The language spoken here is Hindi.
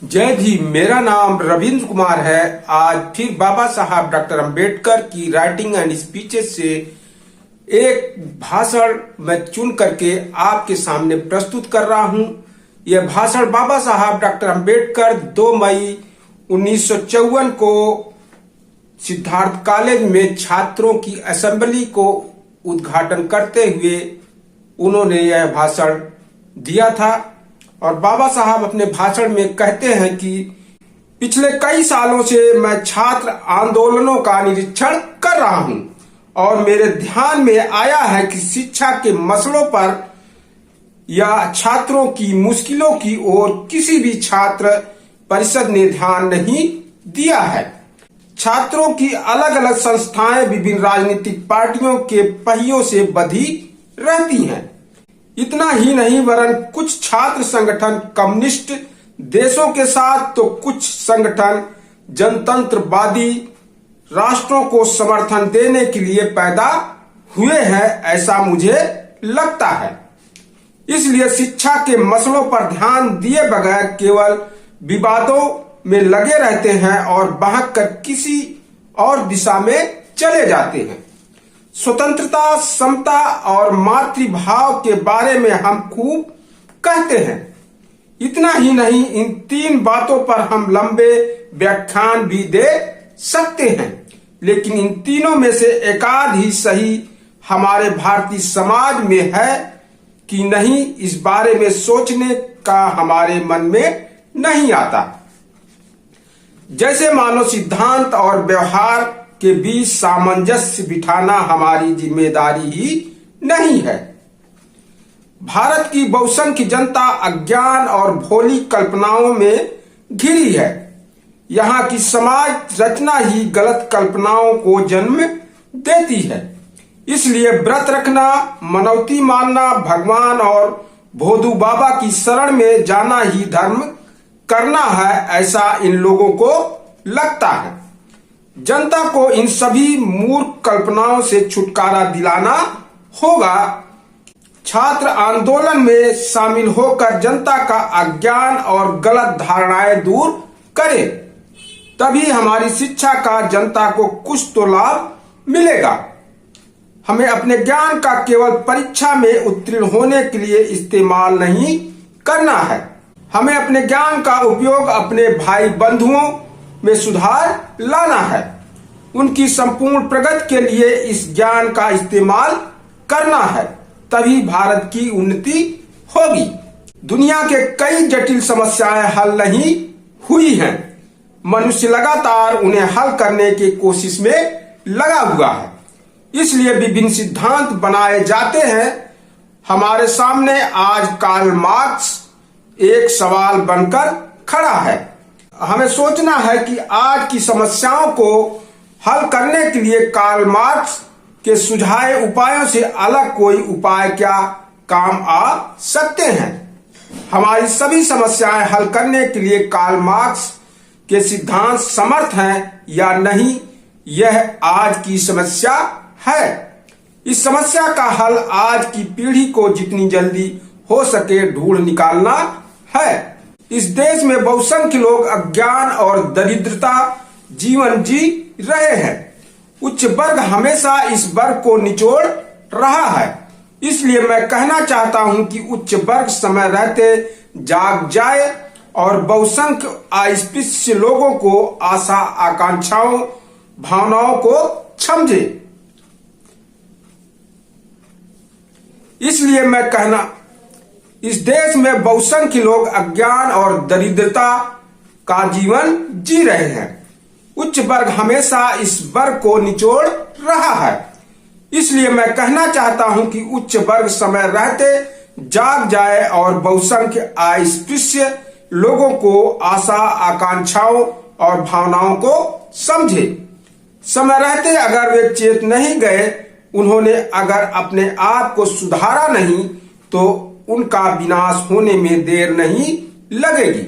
जय भीम। मेरा नाम रविंद्र कुमार है। आज फिर बाबा साहब डॉक्टर अंबेडकर की राइटिंग एंड स्पीचेस से एक भाषण मैं चुन करके आपके सामने प्रस्तुत कर रहा हूं। यह भाषण बाबा साहब डॉक्टर अंबेडकर 2 मई 1954 को सिद्धार्थ कॉलेज में छात्रों की असेंबली को उद्घाटन करते हुए उन्होंने यह भाषण दिया था। और बाबा साहब अपने भाषण में कहते हैं कि पिछले कई सालों से मैं छात्र आंदोलनों का निरीक्षण कर रहा हूं और मेरे ध्यान में आया है कि शिक्षा के मसलों पर या छात्रों की मुश्किलों की ओर किसी भी छात्र परिषद ने ध्यान नहीं दिया है। छात्रों की अलग अलग संस्थाएं विभिन्न राजनीतिक पार्टियों के पहियों से बंधी रहती हैं। इतना ही नहीं वरन कुछ छात्र संगठन कम्युनिस्ट देशों के साथ तो कुछ संगठन जनतंत्रवादी राष्ट्रों को समर्थन देने के लिए पैदा हुए हैं, ऐसा मुझे लगता है। इसलिए शिक्षा के मसलों पर ध्यान दिए बगैर केवल विवादों में लगे रहते हैं और बहक कर किसी और दिशा में चले जाते हैं। स्वतंत्रता, समता और मातृभाव के बारे में हम खूब कहते हैं। इतना ही नहीं, इन 3 बातों पर हम लंबे व्याख्यान भी दे सकते हैं, लेकिन इन तीनों में से एकाध ही सही हमारे भारतीय समाज में है कि नहीं, इस बारे में सोचने का हमारे मन में नहीं आता। जैसे मानो सिद्धांत और व्यवहार के बीच सामंजस्य बिठाना हमारी जिम्मेदारी ही नहीं है। भारत की बहुसंख्य जनता अज्ञान और भोली कल्पनाओं में घिरी है। यहाँ की समाज रचना ही गलत कल्पनाओं को जन्म देती है। इसलिए व्रत रखना, मनौती मानना, भगवान और भोदू बाबा की शरण में जाना ही धर्म करना है, ऐसा इन लोगों को लगता है। जनता को इन सभी मूर्ख कल्पनाओं से छुटकारा दिलाना होगा। छात्र आंदोलन में शामिल होकर जनता का अज्ञान और गलत धारणाएं दूर करें, तभी हमारी शिक्षा का जनता को कुछ तो लाभ मिलेगा। हमें अपने ज्ञान का केवल परीक्षा में उत्तीर्ण होने के लिए इस्तेमाल नहीं करना है। हमें अपने ज्ञान का उपयोग अपने भाई बंधुओं में सुधार लाना है। उनकी संपूर्ण प्रगति के लिए इस ज्ञान का इस्तेमाल करना है, तभी भारत की उन्नति होगी। दुनिया के कई जटिल समस्याएं हल नहीं हुई हैं। मनुष्य लगातार उन्हें हल करने की कोशिश में लगा हुआ है। इसलिए विभिन्न सिद्धांत बनाए जाते हैं। हमारे सामने आज कार्ल मार्क्स एक सवाल बनकर खड़ा है। हमें सोचना है कि आज की समस्याओं को हल करने के लिए कार्ल मार्क्स के सुझाए उपायों से अलग कोई उपाय क्या काम आ सकते हैं। हमारी सभी समस्याएं हल करने के लिए कार्ल मार्क्स के सिद्धांत समर्थ हैं या नहीं, यह आज की समस्या है। इस समस्या का हल आज की पीढ़ी को जितनी जल्दी हो सके ढूंढ निकालना है। इस देश में बहुसंख्य लोग अज्ञान और दरिद्रता जीवन जी रहे हैं। उच्च वर्ग हमेशा इस वर्ग को निचोड़ रहा है। इसलिए मैं कहना चाहता हूं कि उच्च वर्ग समय रहते जाग जाए और बहुसंख्य अस्पृश्य लोगों को आशा, आकांक्षाओं, भावनाओं को समझे। इसलिए मैं कहना, इस देश में बहुसंख्य लोग अज्ञान और दरिद्रता का जीवन जी रहे हैं। उच्च वर्ग हमेशा इस वर्ग को निचोड़ रहा है। इसलिए मैं कहना चाहता हूं कि उच्च वर्ग समय रहते जाग जाए और बहुसंख्य अस्पृश्य लोगों को आशा, आकांक्षाओं और भावनाओं को समझे। समय रहते अगर वे चेत नहीं गए, उन्होंने अगर अपने आप को सुधारा नहीं, तो उनका विनाश होने में देर नहीं लगेगी।